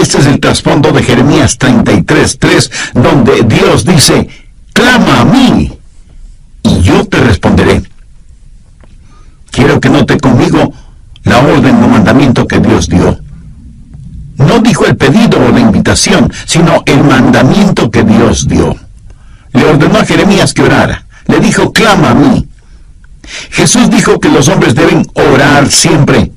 Este es el trasfondo de Jeremías 33:3, donde Dios dice: clama a mí, y yo te responderé. Quiero que note conmigo la orden o mandamiento que Dios dio. No dijo el pedido o la invitación, sino el mandamiento que Dios dio. Le ordenó a Jeremías que orara. Le dijo: clama a mí. Jesús dijo que los hombres deben orar siempre.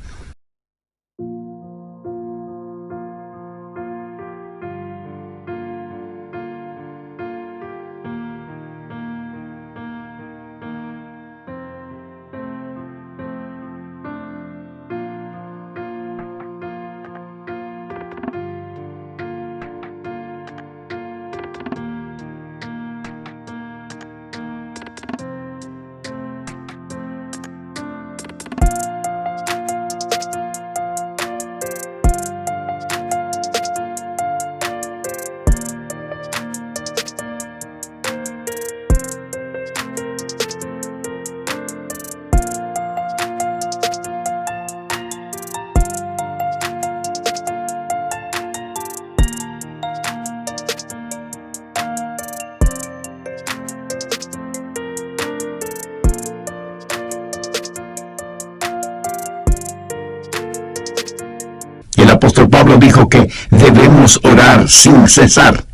El apóstol Pablo dijo que debemos orar sin cesar.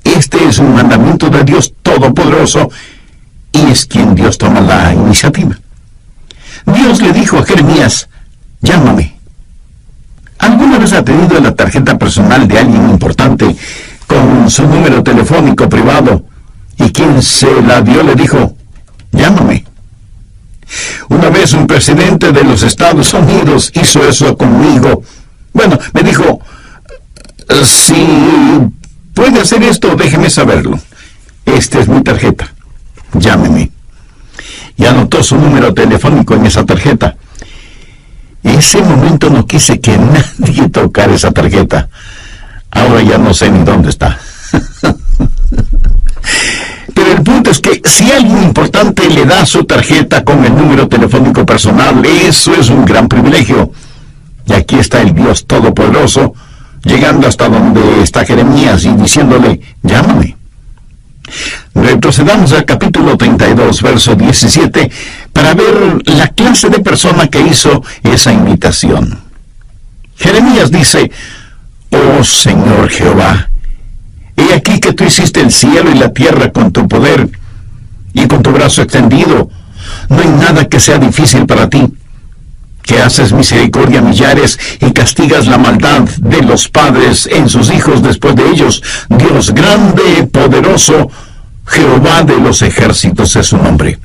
Este es un mandamiento de Dios Todopoderoso, y es quien Dios toma la iniciativa. Dios le dijo a Jeremías: llámame. ¿Alguna vez ha tenido la tarjeta personal de alguien importante con su número telefónico privado, y quien se la dio le dijo: llámame? Una vez un presidente de los Estados Unidos hizo eso conmigo. Bueno, me dijo: si puede hacer esto, déjeme saberlo. Esta es mi tarjeta. Llámeme. Y anotó su número telefónico en esa tarjeta. En ese momento no quise que nadie tocara esa tarjeta. Ahora ya no sé ni dónde está. Pero el punto es que si alguien importante le da su tarjeta con el número telefónico personal, eso es un gran privilegio. Y aquí está el Dios Todopoderoso, llegando hasta donde está Jeremías y diciéndole: llámame. Retrocedamos al capítulo 32, verso 17, para ver la clase de persona que hizo esa invitación. Jeremías dice: oh Señor Jehová, he aquí que tú hiciste el cielo y la tierra con tu poder y con tu brazo extendido. No hay nada que sea difícil para ti. Que haces misericordia a millares y castigas la maldad de los padres en sus hijos después de ellos. Dios grande, poderoso, Jehová de los ejércitos es su nombre.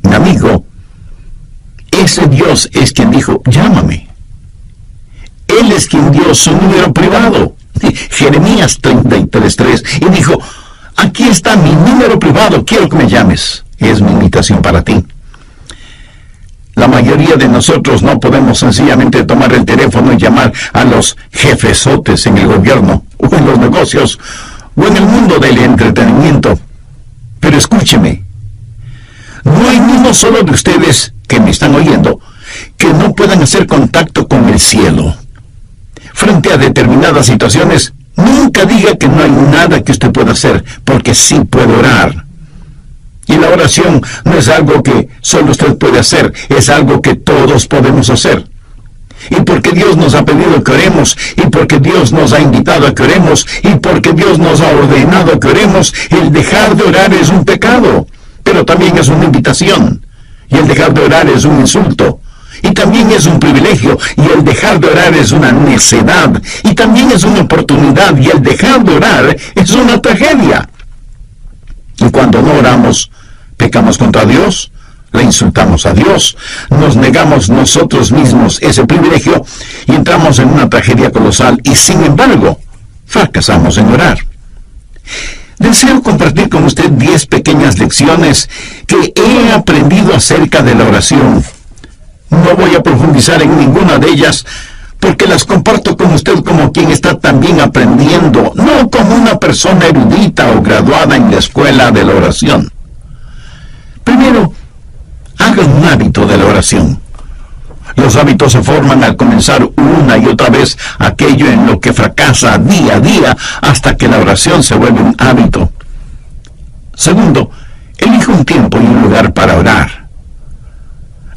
Mi amigo, ese Dios es quien dijo: llámame. Él es quien dio su número privado, Jeremías 33:3, y dijo: aquí está mi número privado, quiero que me llames. Es mi invitación para ti. La mayoría de nosotros no podemos sencillamente tomar el teléfono y llamar a los jefesotes en el gobierno, o en los negocios, o en el mundo del entretenimiento. Pero escúcheme, no hay ni uno solo de ustedes que me están oyendo que no puedan hacer contacto con el cielo. Frente a determinadas situaciones, nunca diga que no hay nada que usted pueda hacer, porque sí puede orar. Y la oración no es algo que solo usted puede hacer, es algo que todos podemos hacer. Y porque Dios nos ha pedido que oremos, y porque Dios nos ha invitado a que oremos, y porque Dios nos ha ordenado que oremos, el dejar de orar es un pecado, pero también es una invitación. Y el dejar de orar es un insulto, y también es un privilegio, y el dejar de orar es una necedad, y también es una oportunidad, y el dejar de orar es una tragedia. Y cuando no oramos, pecamos contra Dios, le insultamos a Dios, nos negamos nosotros mismos ese privilegio y entramos en una tragedia colosal, y sin embargo, fracasamos en orar. Deseo compartir con usted 10 pequeñas lecciones que he aprendido acerca de la oración. No voy a profundizar en ninguna de ellas, porque las comparto con usted como quien está también aprendiendo, no como una persona erudita o graduada en la escuela de la oración. Primero, haga un hábito de la oración. Los hábitos se forman al comenzar una y otra vez aquello en lo que fracasa día a día hasta que la oración se vuelve un hábito. Segundo, elija un tiempo y un lugar para orar.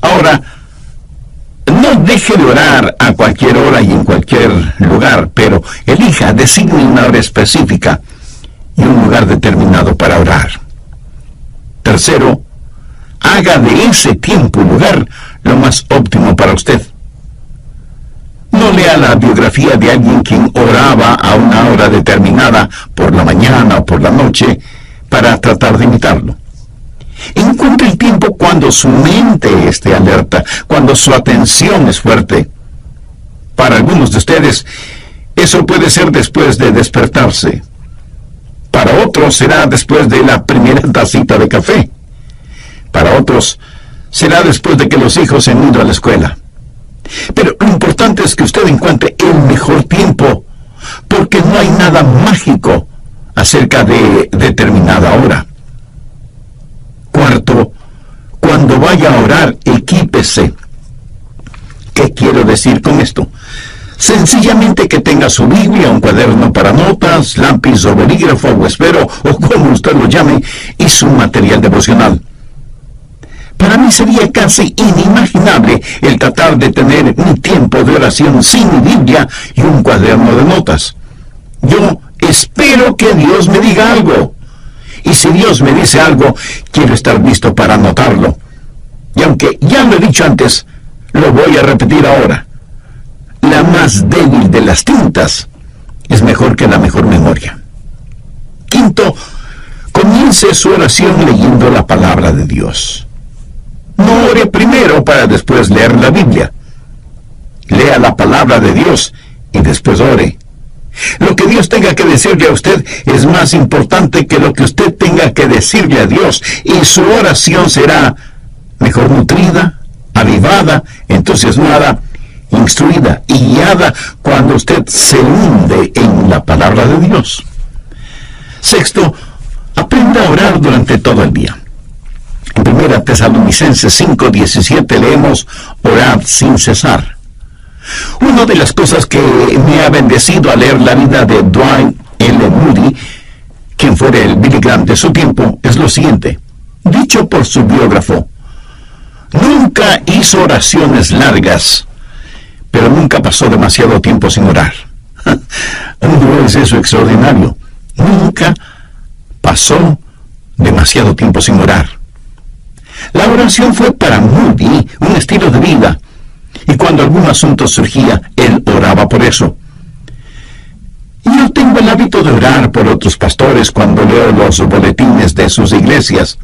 Ahora, no deje de orar a cualquier hora y en cualquier lugar, pero elija, designe una hora específica y un lugar determinado para orar. Tercero, haga de ese tiempo y lugar lo más óptimo para usted. No lea la biografía de alguien quien oraba a una hora determinada por la mañana o por la noche para tratar de imitarlo. Encuentre el tiempo cuando su mente esté alerta, cuando su atención es fuerte. Para algunos de ustedes, eso puede ser después de despertarse. Para otros será después de la primera tacita de café. Para otros será después de que los hijos se han ido a la escuela. Pero lo importante es que usted encuentre el mejor tiempo, porque no hay nada mágico acerca de determinada hora. Cuarto, cuando vaya a orar, equípese. ¿Qué quiero decir con esto? Sencillamente que tenga su Biblia, un cuaderno para notas, lápiz o bolígrafo o esfero, o como usted lo llame, y su material devocional. Para mí sería casi inimaginable el tratar de tener un tiempo de oración sin mi Biblia y un cuaderno de notas. Yo espero que Dios me diga algo. Y si Dios me dice algo, quiero estar listo para anotarlo. Y aunque ya lo he dicho antes, lo voy a repetir ahora. La más débil de las tintas es mejor que la mejor memoria. Quinto, comience su oración leyendo la palabra de Dios. No ore primero para después leer la Biblia. Lea la palabra de Dios y después ore. Lo que Dios tenga que decirle a usted es más importante que lo que usted tenga que decirle a Dios, y su oración será mejor nutrida, avivada, entusiasmada, instruida y guiada cuando usted se hunde en la palabra de Dios. Sexto, aprenda a orar durante todo el día. En 1 Tesalonicenses 5:17 leemos: orad sin cesar. Una de las cosas que me ha bendecido al leer la vida de Dwight L. Moody, quien fuera el Billy Graham de su tiempo, es lo siguiente. Dicho por su biógrafo: nunca hizo oraciones largas, pero nunca pasó demasiado tiempo sin orar. ¿No es eso extraordinario? Nunca pasó demasiado tiempo sin orar. La oración fue para Moody un estilo de vida, y cuando algún asunto surgía, él oraba por eso. Yo tengo el hábito de orar por otros pastores cuando leo los boletines de sus iglesias.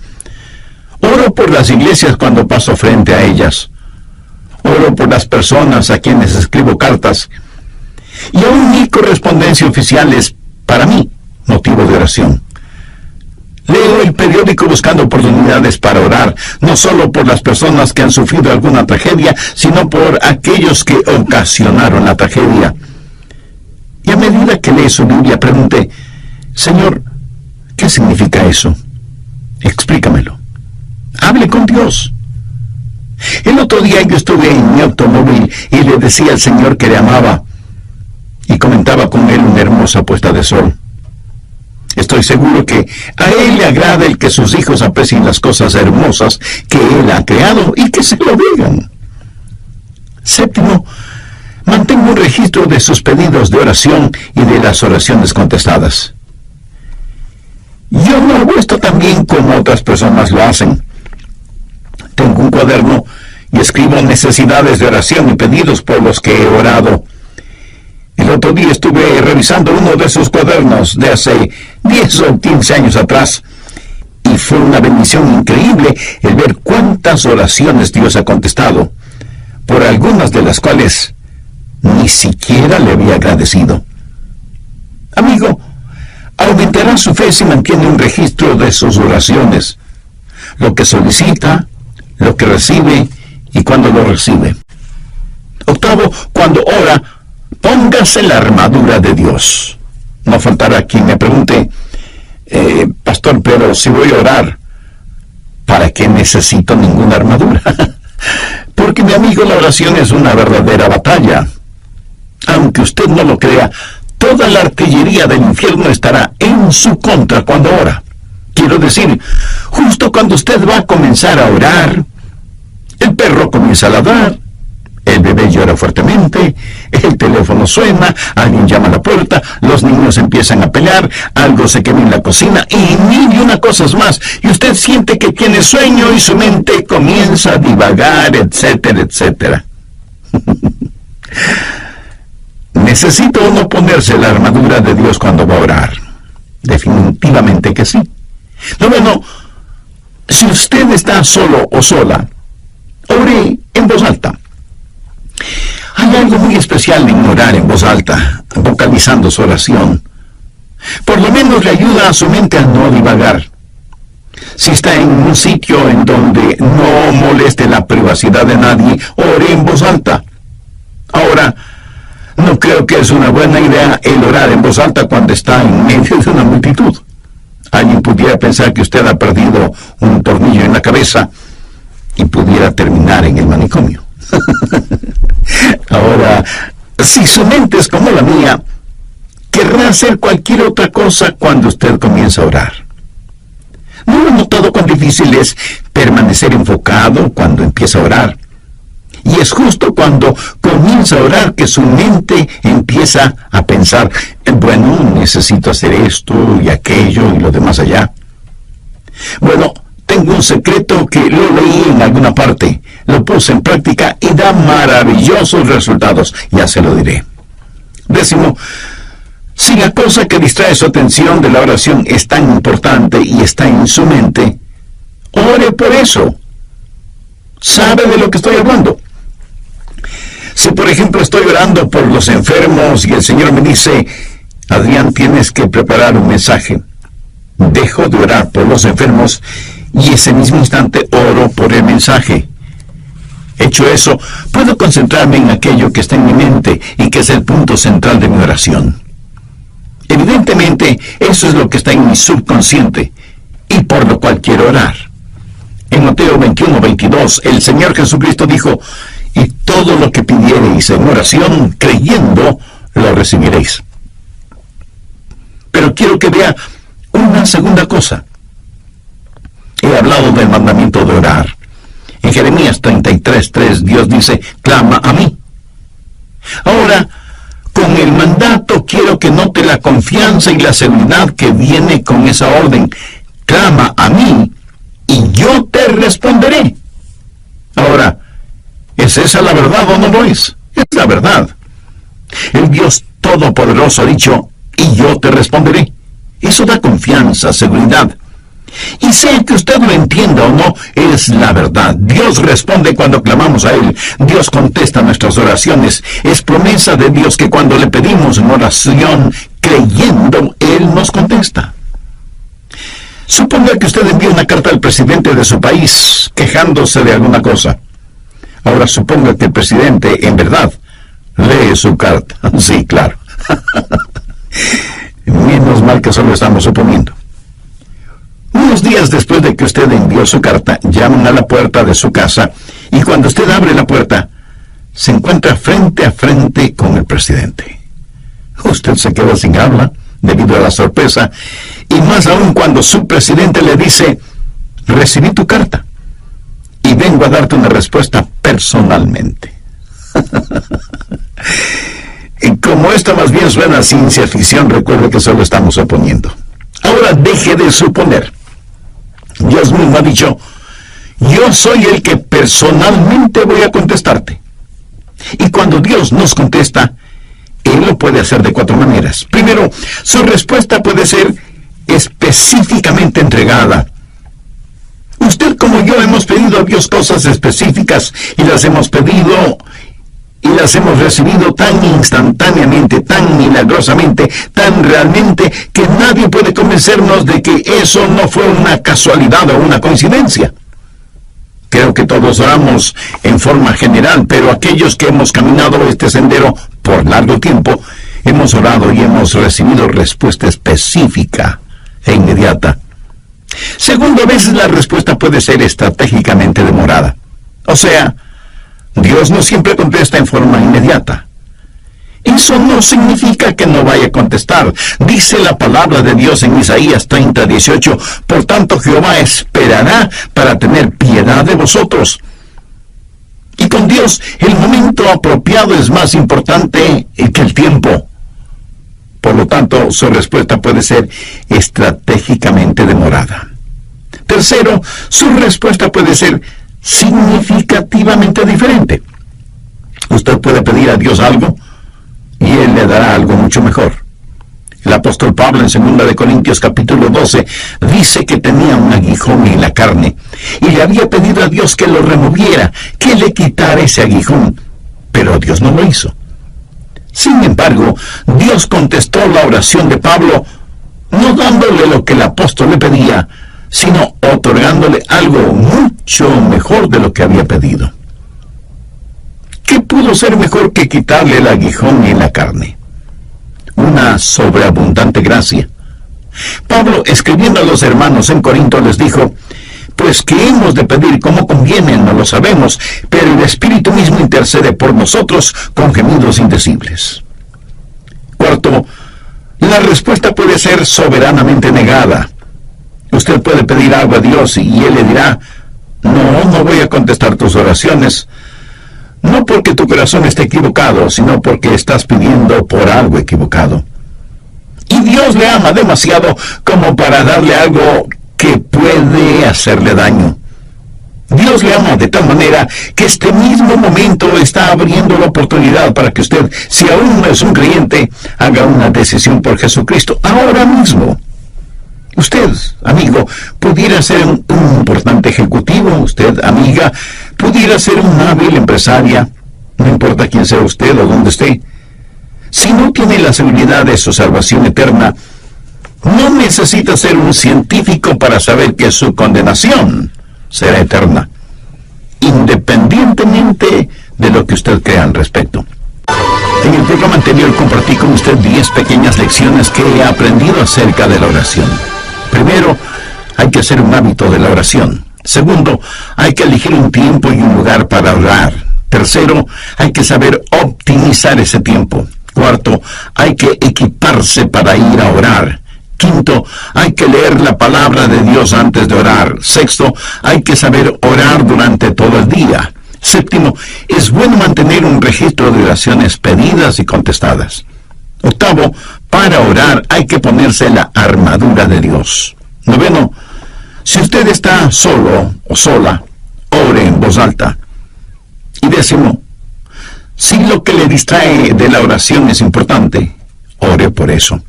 Oro por las iglesias cuando paso frente a ellas. Oro por las personas a quienes escribo cartas. Y aún mi correspondencia oficial es, para mí, motivo de oración. Leo el periódico buscando oportunidades para orar, no solo por las personas que han sufrido alguna tragedia, sino por aquellos que ocasionaron la tragedia. Y a medida que lee su Biblia, pregunté: Señor, ¿qué significa eso? Explícamelo. Hable con Dios. El otro día yo estuve en mi automóvil y le decía al Señor que le amaba, y comentaba con él una hermosa puesta de sol. Estoy seguro que a Él le agrada el que sus hijos aprecien las cosas hermosas que Él ha creado y que se lo digan. Séptimo, mantenga un registro de sus pedidos de oración y de las oraciones contestadas. Yo no hago esto tan bien como otras personas lo hacen. Tengo un cuaderno y escribo necesidades de oración y pedidos por los que he orado. El otro día estuve revisando uno de esos cuadernos de hace 10 o 15 años atrás, y fue una bendición increíble el ver cuántas oraciones Dios ha contestado, por algunas de las cuales ni siquiera le había agradecido. Amigo, aumentará su fe si mantiene un registro de sus oraciones, lo que solicita, lo que recibe y cuando lo recibe. Octavo, cuando ora, póngase la armadura de Dios. No faltará quien me pregunte: pastor, pero si voy a orar, ¿para qué necesito ninguna armadura? Porque, mi amigo, la oración es una verdadera batalla. Aunque usted no lo crea, toda la artillería del infierno estará en su contra cuando ora. Quiero decir, justo cuando usted va a comenzar a orar, el perro comienza a ladrar, el bebé llora fuertemente, el teléfono suena, alguien llama a la puerta, los niños empiezan a pelear, algo se quema en la cocina y mil y una cosas más. Y usted siente que tiene sueño y su mente comienza a divagar, etcétera, etcétera. ¿Necesita uno ponerse la armadura de Dios cuando va a orar? Definitivamente que sí. No, bueno, si usted está solo o sola, ore en voz alta. Hay algo muy especial en orar en voz alta, vocalizando su oración. Por lo menos le ayuda a su mente a no divagar. Si está en un sitio en donde no moleste la privacidad de nadie, ore en voz alta. Ahora, no creo que es una buena idea el orar en voz alta cuando está en medio de una multitud. Alguien pudiera pensar que usted ha perdido un tornillo en la cabeza y pudiera terminar en el manicomio. Ahora, si su mente es como la mía, querrá hacer cualquier otra cosa cuando usted comienza a orar. ¿No ha notado cuán difícil es permanecer enfocado cuando empieza a orar? Y es justo cuando comienza a orar que su mente empieza a pensar, bueno, necesito hacer esto y aquello y lo demás allá. Bueno, tengo un secreto que lo leí en alguna parte, lo puse en práctica y da maravillosos resultados, ya se lo diré. 10, si la cosa que distrae su atención de la oración es tan importante y está en su mente, ore por eso. ¿Sabe de lo que estoy hablando? Si, por ejemplo, estoy orando por los enfermos y el Señor me dice, Adrián, tienes que preparar un mensaje. Dejo de orar por los enfermos y ese mismo instante oro por el mensaje. Hecho eso, puedo concentrarme en aquello que está en mi mente y que es el punto central de mi oración. Evidentemente, eso es lo que está en mi subconsciente y por lo cual quiero orar. En Mateo 21:22, el Señor Jesucristo dijo, y todo lo que pidiereis en oración, creyendo, lo recibiréis. Pero quiero que vea una segunda cosa. He hablado del mandamiento de orar. En Jeremías 33:3, Dios dice, clama a mí. Ahora, con el mandato quiero que note la confianza y la seguridad que viene con esa orden. Clama a mí y yo te responderé. Ahora, ¿es esa la verdad o no lo es? Es la verdad. El Dios Todopoderoso ha dicho, y yo te responderé. Eso da confianza, seguridad. Y sea que usted lo entienda o no, es la verdad. Dios responde cuando clamamos a Él. Dios contesta nuestras oraciones. Es promesa de Dios que cuando le pedimos en oración, creyendo, Él nos contesta. Suponga que usted envía una carta al presidente de su país, quejándose de alguna cosa. Ahora suponga que el presidente, en verdad, lee su carta. Sí, claro. Menos mal que solo estamos suponiendo. Unos días después de que usted envió su carta, llaman a la puerta de su casa y cuando usted abre la puerta, se encuentra frente a frente con el presidente. Usted se queda sin habla debido a la sorpresa y más aún cuando su presidente le dice, recibí tu carta y vengo a darte una respuesta personalmente. Y como esto más bien suena a ciencia ficción, recuerde que solo estamos suponiendo. Ahora deje de suponer. Dios mismo ha dicho, yo soy el que personalmente voy a contestarte. Y cuando Dios nos contesta, Él lo puede hacer de 4 maneras. Primero, su respuesta puede ser específicamente entregada. Usted como yo hemos pedido a Dios cosas específicas y las hemos pedido y las hemos recibido tan instantáneamente, tan milagrosamente, tan realmente, que nadie puede convencernos de que eso no fue una casualidad o una coincidencia. Creo que todos oramos en forma general, pero aquellos que hemos caminado este sendero por largo tiempo, hemos orado y hemos recibido respuesta específica e inmediata. Segundo, a veces la respuesta puede ser estratégicamente demorada. O sea, Dios no siempre contesta en forma inmediata. Eso no significa que no vaya a contestar. Dice la palabra de Dios en Isaías 30:18, por tanto Jehová esperará para tener piedad de vosotros. Y con Dios el momento apropiado es más importante que el tiempo. Por lo tanto, su respuesta puede ser estratégicamente demorada. Tercero, su respuesta puede ser significativamente diferente. Usted puede pedir a Dios algo y Él le dará algo mucho mejor. El apóstol Pablo en 2 Corintios capítulo 12 dice que tenía un aguijón en la carne y le había pedido a Dios que lo removiera, que le quitara ese aguijón, pero Dios no lo hizo. Sin embargo, Dios contestó la oración de Pablo, no dándole lo que el apóstol le pedía, sino otorgándole algo mucho mejor de lo que había pedido. ¿Qué pudo ser mejor que quitarle el aguijón en la carne? Una sobreabundante gracia. Pablo, escribiendo a los hermanos en Corinto, les dijo, pues que hemos de pedir como conviene, no lo sabemos, pero el Espíritu mismo intercede por nosotros con gemidos indecibles. Cuarto, la respuesta puede ser soberanamente negada. Usted puede pedir algo a Dios y Él le dirá, no voy a contestar tus oraciones, no porque tu corazón esté equivocado, sino porque estás pidiendo por algo equivocado. Y Dios le ama demasiado como para darle algo que puede hacerle daño. Dios le ama de tal manera que este mismo momento está abriendo la oportunidad para que usted, si aún no es un creyente, haga una decisión por Jesucristo ahora mismo. Usted, amigo, pudiera ser un importante ejecutivo. Usted, amiga, pudiera ser una hábil empresaria. No importa quién sea usted o dónde esté. Si no tiene la seguridad de su salvación eterna, no necesita ser un científico para saber que su condenación será eterna, independientemente de lo que usted crea al respecto. En el programa anterior compartí con usted 10 pequeñas lecciones que he aprendido acerca de la oración. Primero, hay que hacer un hábito de la oración. Segundo, hay que elegir un tiempo y un lugar para orar. Tercero, hay que saber optimizar ese tiempo. Cuarto, hay que equiparse para ir a orar. Quinto, hay que leer la palabra de Dios antes de orar. Sexto, hay que saber orar durante todo el día. Séptimo, es bueno mantener un registro de oraciones pedidas y contestadas. Octavo, para orar hay que ponerse la armadura de Dios. Noveno, si usted está solo o sola, ore en voz alta. Y décimo, si lo que le distrae de la oración es importante, ore por eso.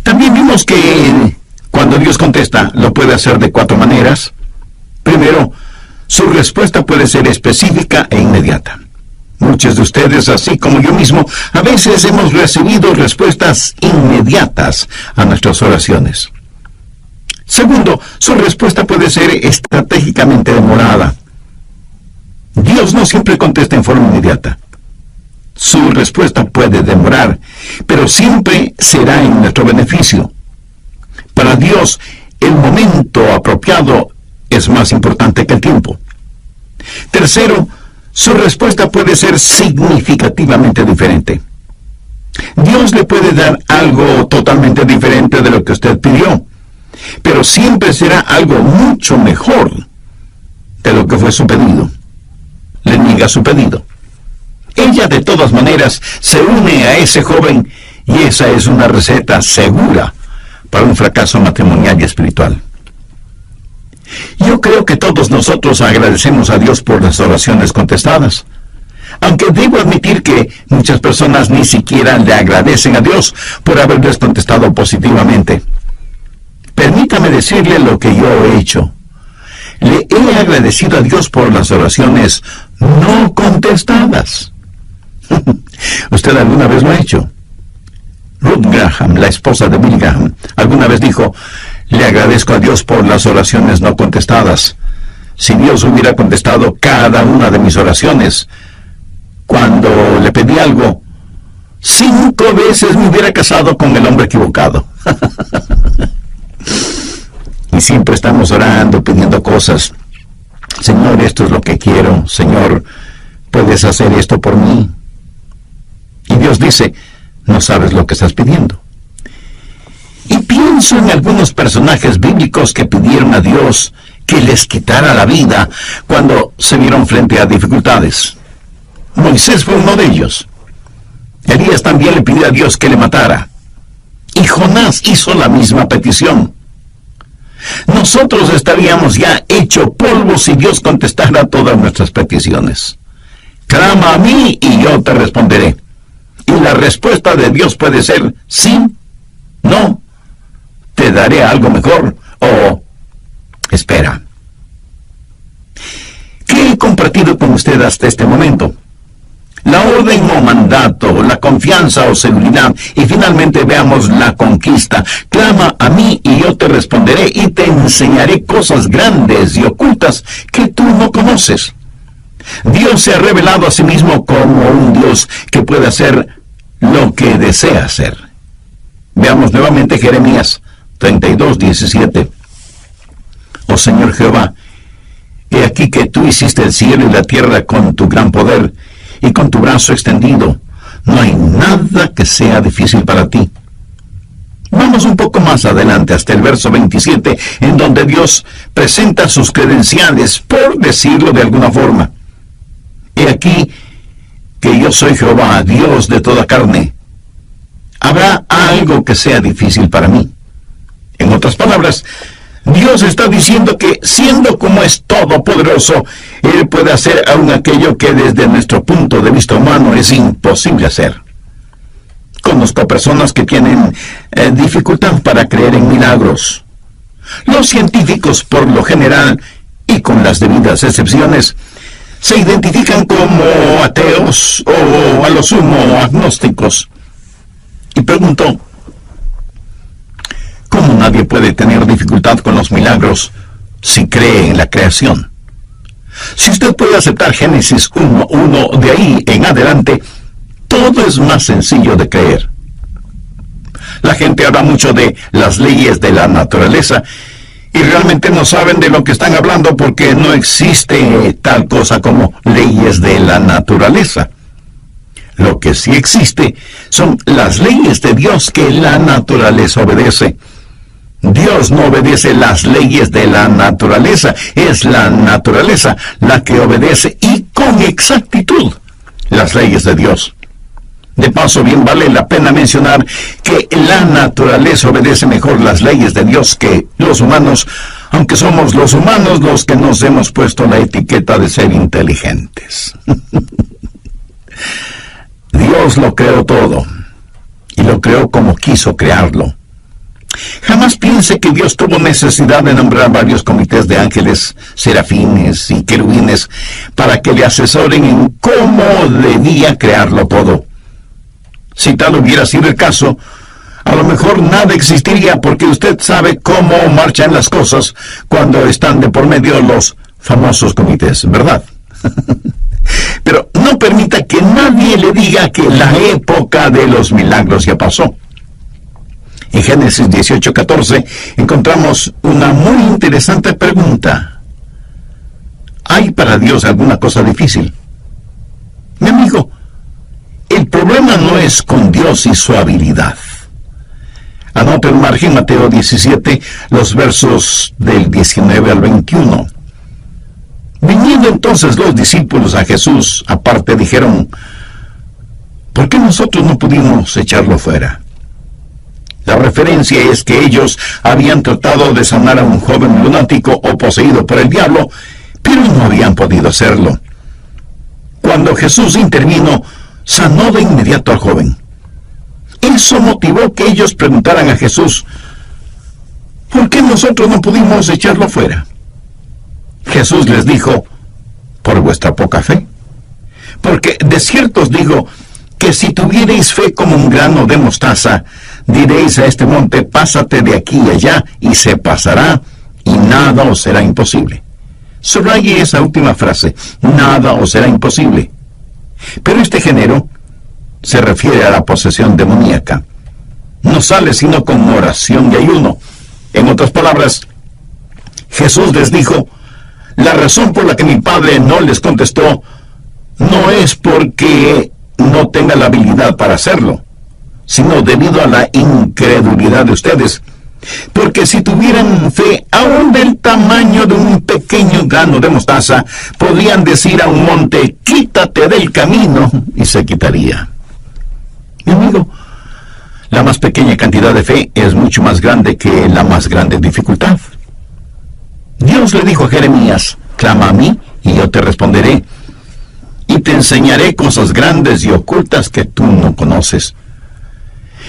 También vimos que cuando Dios contesta, lo puede hacer de 4 maneras. Primero, su respuesta puede ser específica e inmediata. Muchos de ustedes, así como yo mismo, a veces hemos recibido respuestas inmediatas a nuestras oraciones. Segundo, su respuesta puede ser estratégicamente demorada. Dios no siempre contesta en forma inmediata. Su respuesta puede demorar, pero siempre será en nuestro beneficio. Para Dios, el momento apropiado es más importante que el tiempo. Tercero, su respuesta puede ser significativamente diferente. Dios le puede dar algo totalmente diferente de lo que usted pidió, pero siempre será algo mucho mejor de lo que fue su pedido. Le niega su pedido. Ella de todas maneras se une a ese joven y esa es una receta segura para un fracaso matrimonial y espiritual. Yo creo que todos nosotros agradecemos a Dios por las oraciones contestadas, aunque debo admitir que muchas personas ni siquiera le agradecen a Dios por haberles contestado positivamente. Permítame decirle lo que yo he hecho. Le he agradecido a Dios por las oraciones no contestadas. ¿Usted alguna vez lo ha hecho? Ruth Graham, la esposa de Billy Graham, alguna vez dijo, le agradezco a Dios por las oraciones no contestadas. Si Dios hubiera contestado cada una de mis oraciones, cuando le pedí algo, 5 veces me hubiera casado con el hombre equivocado. Y siempre estamos orando, pidiendo cosas. Señor, esto es lo que quiero. Señor, ¿puedes hacer esto por mí? Y Dios dice, no sabes lo que estás pidiendo. Y pienso en algunos personajes bíblicos que pidieron a Dios que les quitara la vida cuando se vieron frente a dificultades. Moisés fue uno de ellos. Elías también le pidió a Dios que le matara. Y Jonás hizo la misma petición. Nosotros estaríamos ya hecho polvo si Dios contestara todas nuestras peticiones. Clama a mí y yo te responderé. Y la respuesta de Dios puede ser sí, no, te daré algo mejor o espera. ¿Qué he compartido con usted hasta este momento? La orden o mandato, la confianza o seguridad, y finalmente veamos la conquista. Clama a mí y yo te responderé y te enseñaré cosas grandes y ocultas que tú no conoces. Dios se ha revelado a sí mismo como un Dios que puede hacer lo que desea hacer. Veamos nuevamente Jeremías 32:17. Oh Señor Jehová, he aquí que tú hiciste el cielo y la tierra con tu gran poder y con tu brazo extendido. No hay nada que sea difícil para ti. Vamos un poco más adelante hasta el verso 27, en donde Dios presenta sus credenciales, por decirlo de alguna forma. He aquí que yo soy Jehová, Dios de toda carne. ¿Habrá algo que sea difícil para mí? En otras palabras, Dios está diciendo que, siendo como es todopoderoso, Él puede hacer aún aquello que desde nuestro punto de vista humano es imposible hacer. Conozco personas que tienen dificultad para creer en milagros. Los científicos, por lo general, y con las debidas excepciones, se identifican como ateos o a lo sumo agnósticos. Y pregunto, ¿cómo nadie puede tener dificultad con los milagros si cree en la creación? Si usted puede aceptar Génesis 1:1, de ahí en adelante, todo es más sencillo de creer. La gente habla mucho de las leyes de la naturaleza y realmente no saben de lo que están hablando porque no existe tal cosa como leyes de la naturaleza. Lo que sí existe son las leyes de Dios que la naturaleza obedece. Dios no obedece las leyes de la naturaleza, es la naturaleza la que obedece y con exactitud las leyes de Dios. De paso, bien vale la pena mencionar que la naturaleza obedece mejor las leyes de Dios que los humanos, aunque somos los humanos los que nos hemos puesto la etiqueta de ser inteligentes. Dios lo creó todo, y lo creó como quiso crearlo. Jamás piense que Dios tuvo necesidad de nombrar varios comités de ángeles, serafines y querubines para que le asesoren en cómo debía crearlo todo. Si tal hubiera sido el caso, a lo mejor nada existiría porque usted sabe cómo marchan las cosas cuando están de por medio los famosos comités, ¿verdad? Pero no permita que nadie le diga que la época de los milagros ya pasó. En Génesis 18:14 encontramos una muy interesante pregunta. ¿Hay para Dios alguna cosa difícil? Mi amigo, el problema no es con Dios y su habilidad. Anota en margen Mateo 17, los versos del 19 al 21. Viniendo entonces los discípulos a Jesús, aparte dijeron, ¿por qué nosotros no pudimos echarlo fuera? La referencia es que ellos habían tratado de sanar a un joven lunático o poseído por el diablo, pero no habían podido hacerlo. Cuando Jesús intervino, sanó de inmediato al joven. Eso motivó que ellos preguntaran a Jesús, ¿por qué nosotros no pudimos echarlo fuera? Jesús les dijo, por vuestra poca fe. Porque de cierto os digo que si tuvierais fe como un grano de mostaza, diréis a este monte, pásate de aquí y allá, y se pasará, y nada os será imposible. Subraye esa última frase, nada os será imposible. Pero este género se refiere a la posesión demoníaca. No sale sino con oración y ayuno. En otras palabras, Jesús les dijo, la razón por la que mi Padre no les contestó no es porque no tenga la habilidad para hacerlo, sino debido a la incredulidad de ustedes. Porque si tuvieran fe aún del tamaño de un pequeño grano de mostaza, podrían decir a un monte, quítate del camino, y se quitaría. Mi amigo, la más pequeña cantidad de fe es mucho más grande que la más grande dificultad. Dios le dijo a Jeremías, clama a mí y yo te responderé, y te enseñaré cosas grandes y ocultas que tú no conoces.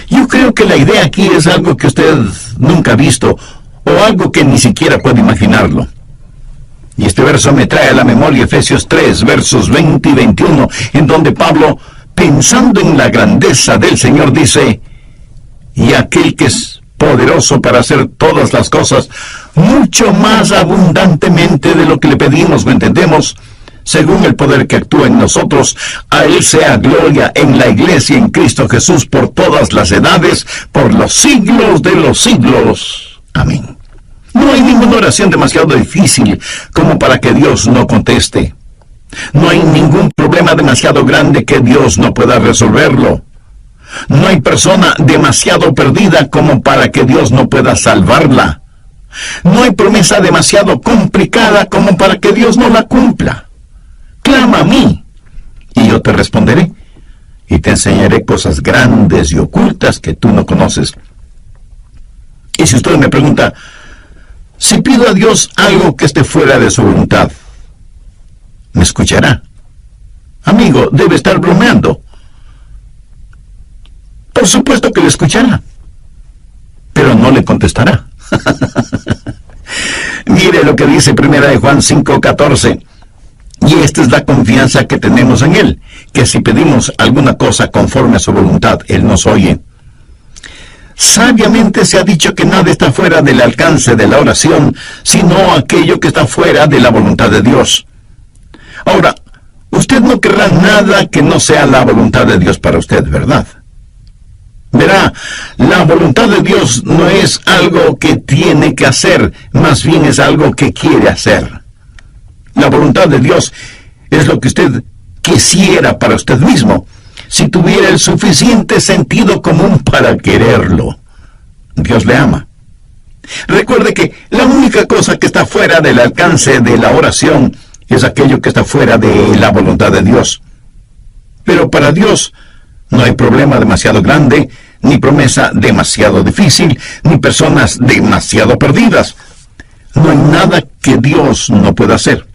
Yo creo que la idea aquí es algo que usted nunca ha visto, o algo que ni siquiera puede imaginarlo. Y este verso me trae a la memoria Efesios 3, versos 20 y 21, en donde Pablo, pensando en la grandeza del Señor, dice, y aquel que es poderoso para hacer todas las cosas, mucho más abundantemente de lo que le pedimos o entendemos, según el poder que actúa en nosotros, a Él sea gloria en la Iglesia en Cristo Jesús por todas las edades, por los siglos de los siglos. Amén. No hay ninguna oración demasiado difícil como para que Dios no conteste. No hay ningún problema demasiado grande que Dios no pueda resolverlo. No hay persona demasiado perdida como para que Dios no pueda salvarla. No hay promesa demasiado complicada como para que Dios no la cumpla. Clama a mí, y yo te responderé, y te enseñaré cosas grandes y ocultas que tú no conoces. Y si usted me pregunta, si pido a Dios algo que esté fuera de su voluntad, ¿me escuchará? Amigo, debe estar bromeando. Por supuesto que le escuchará, pero no le contestará. Mire lo que dice 1 Juan 5:14. Y esta es la confianza que tenemos en Él, que si pedimos alguna cosa conforme a su voluntad, Él nos oye. Sabiamente se ha dicho que nada está fuera del alcance de la oración, sino aquello que está fuera de la voluntad de Dios. Ahora, usted no querrá nada que no sea la voluntad de Dios para usted, ¿verdad? Verá, la voluntad de Dios no es algo que tiene que hacer, más bien es algo que quiere hacer. La voluntad de Dios es lo que usted quisiera para usted mismo, si tuviera el suficiente sentido común para quererlo. Dios le ama. Recuerde que la única cosa que está fuera del alcance de la oración es aquello que está fuera de la voluntad de Dios. Pero para Dios no hay problema demasiado grande, ni promesa demasiado difícil, ni personas demasiado perdidas. No hay nada que Dios no pueda hacer.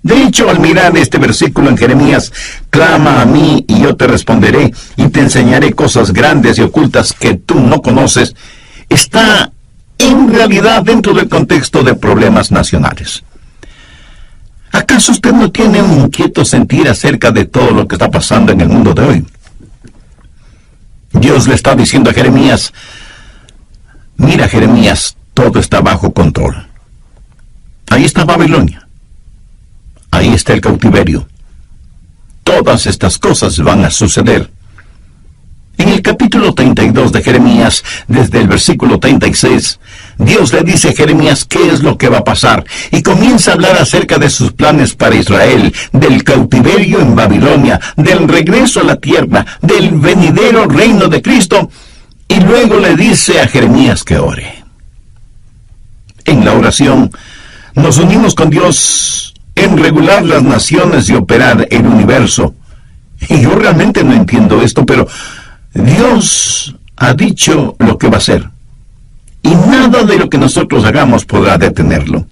De hecho, al mirar este versículo en Jeremías, clama a mí y yo te responderé y te enseñaré cosas grandes y ocultas que tú no conoces, está en realidad dentro del contexto de problemas nacionales. ¿Acaso usted no tiene un inquieto sentir acerca de todo lo que está pasando en el mundo de hoy? Dios le está diciendo a Jeremías, mira Jeremías, todo está bajo control. Ahí está Babilonia. Ahí está el cautiverio. Todas estas cosas van a suceder. En el capítulo 32 de Jeremías, desde el versículo 36, Dios le dice a Jeremías qué es lo que va a pasar, y comienza a hablar acerca de sus planes para Israel, del cautiverio en Babilonia, del regreso a la tierra, del venidero reino de Cristo, y luego le dice a Jeremías que ore. En la oración, nos unimos con Dios en regular las naciones y operar el universo. Y yo realmente no entiendo esto, pero Dios ha dicho lo que va a hacer. Y nada de lo que nosotros hagamos podrá detenerlo.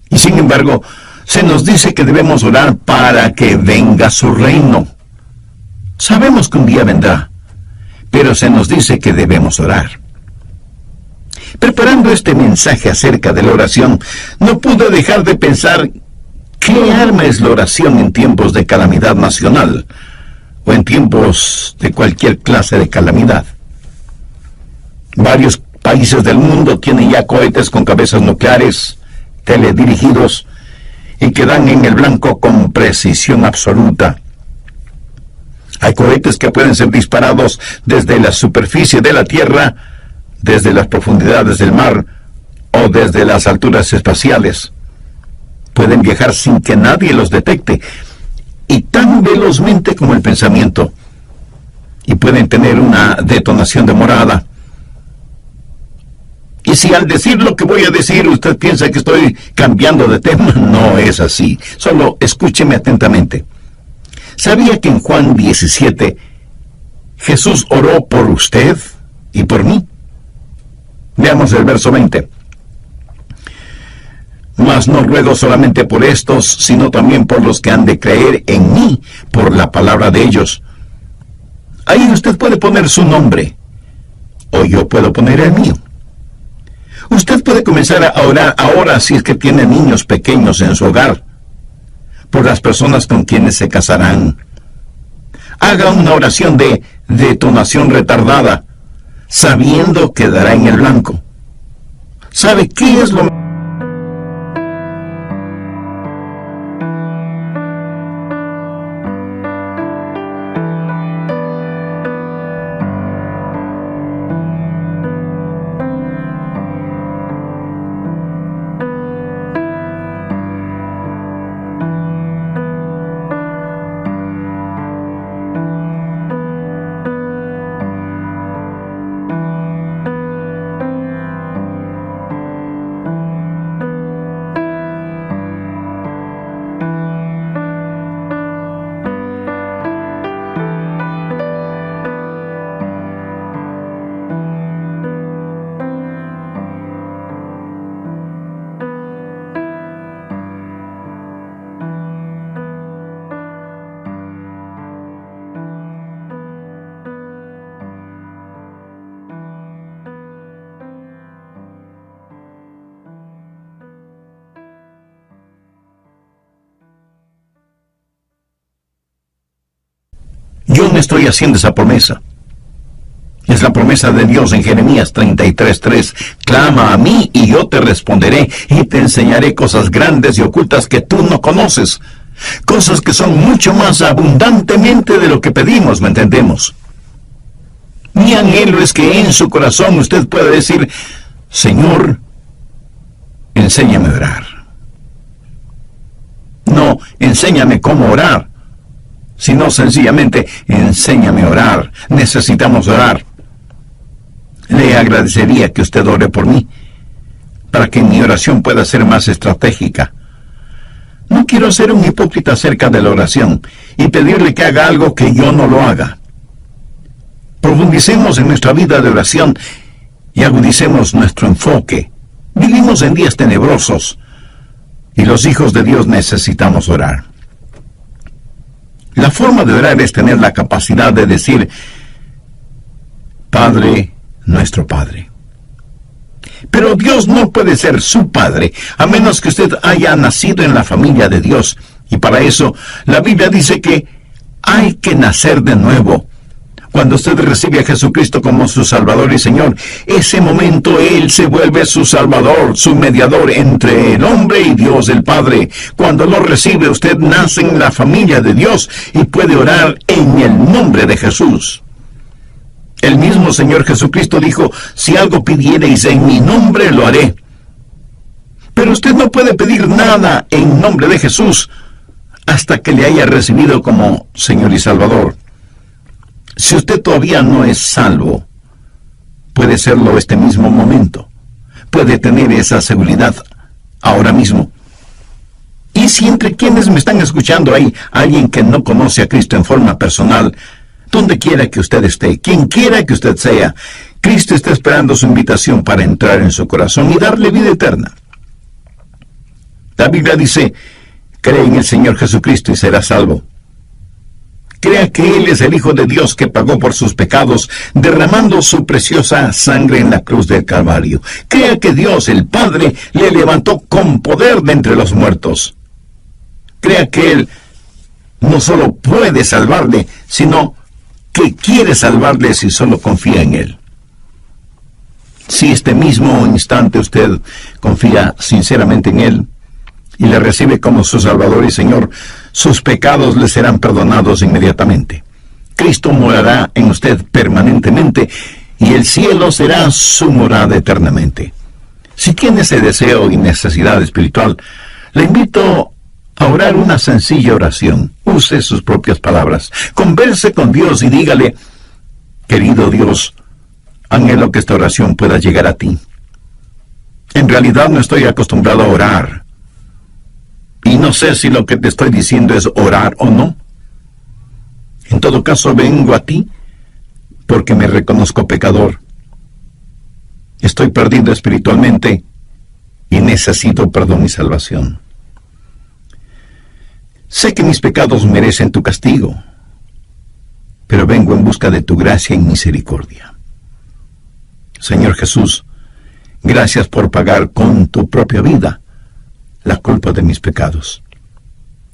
Y sin embargo, se nos dice que debemos orar para que venga su reino. Sabemos que un día vendrá, pero se nos dice que debemos orar. Preparando este mensaje acerca de la oración, no pude dejar de pensar ¿qué arma es la oración en tiempos de calamidad nacional o en tiempos de cualquier clase de calamidad? Varios países del mundo tienen ya cohetes con cabezas nucleares, teledirigidos, y que dan en el blanco con precisión absoluta. Hay cohetes que pueden ser disparados desde la superficie de la Tierra, desde las profundidades del mar o desde las alturas espaciales. Pueden viajar sin que nadie los detecte. y tan velozmente como el pensamiento. Y pueden tener una detonación demorada. Y si al decir lo que voy a decir usted piensa que estoy cambiando de tema, no es así. Solo escúcheme atentamente. ¿Sabía que en Juan 17 Jesús oró por usted y por mí? Veamos el verso 20. Mas no ruego solamente por estos, sino también por los que han de creer en mí, por la palabra de ellos. Ahí usted puede poner su nombre, o yo puedo poner el mío. Usted puede comenzar a orar ahora si es que tiene niños pequeños en su hogar, por las personas con quienes se casarán. Haga una oración de detonación retardada, sabiendo que dará en el blanco. ¿Sabe qué es lo Yo no estoy haciendo esa promesa. Es la promesa de Dios en Jeremías 33:3. Clama a mí y yo te responderé y te enseñaré cosas grandes y ocultas que tú no conoces. Cosas que son mucho más abundantemente de lo que pedimos, ¿me entendemos? Mi anhelo es que en su corazón usted pueda decir: Señor, enséñame a orar. No, enséñame cómo orar, sino sencillamente, enséñame a orar. Necesitamos orar. Le agradecería que usted ore por mí, para que mi oración pueda ser más estratégica. No quiero ser un hipócrita acerca de la oración y pedirle que haga algo que yo no lo haga. Profundicemos en nuestra vida de oración y agudicemos nuestro enfoque. Vivimos en días tenebrosos y los hijos de Dios necesitamos orar. La forma de orar es tener la capacidad de decir: Padre, nuestro Padre. Pero Dios no puede ser su Padre, a menos que usted haya nacido en la familia de Dios. Y para eso, la Biblia dice que hay que nacer de nuevo. Cuando usted recibe a Jesucristo como su Salvador y Señor, ese momento Él se vuelve su Salvador, su mediador entre el hombre y Dios el Padre. Cuando lo recibe, usted nace en la familia de Dios y puede orar en el nombre de Jesús. El mismo Señor Jesucristo dijo: si algo pidiereis en mi nombre, lo haré. Pero usted no puede pedir nada en nombre de Jesús hasta que le haya recibido como Señor y Salvador. Si usted todavía no es salvo, puede serlo este mismo momento. Puede tener esa seguridad ahora mismo. Y si entre quienes me están escuchando hay alguien que no conoce a Cristo en forma personal, donde quiera que usted esté, quien quiera que usted sea, Cristo está esperando su invitación para entrar en su corazón y darle vida eterna. La Biblia dice: cree en el Señor Jesucristo y será salvo. Crea que Él es el Hijo de Dios que pagó por sus pecados, derramando su preciosa sangre en la cruz del Calvario. Crea que Dios, el Padre, le levantó con poder de entre los muertos. Crea que Él no solo puede salvarle, sino que quiere salvarle si solo confía en Él. Si este mismo instante usted confía sinceramente en Él y le recibe como su Salvador y Señor, sus pecados le serán perdonados inmediatamente. Cristo morará en usted permanentemente y el cielo será su morada eternamente. Si tiene ese deseo y necesidad espiritual, le invito a orar una sencilla oración. Use sus propias palabras. Converse con Dios y dígale: querido Dios, anhelo que esta oración pueda llegar a ti. En realidad no estoy acostumbrado a orar. Y no sé si lo que te estoy diciendo es orar o no. En todo caso, vengo a ti porque me reconozco pecador. Estoy perdido espiritualmente y necesito perdón y salvación. Sé que mis pecados merecen tu castigo, pero vengo en busca de tu gracia y misericordia. Señor Jesús, gracias por pagar con tu propia vida la culpa de mis pecados.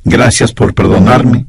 Gracias por perdonarme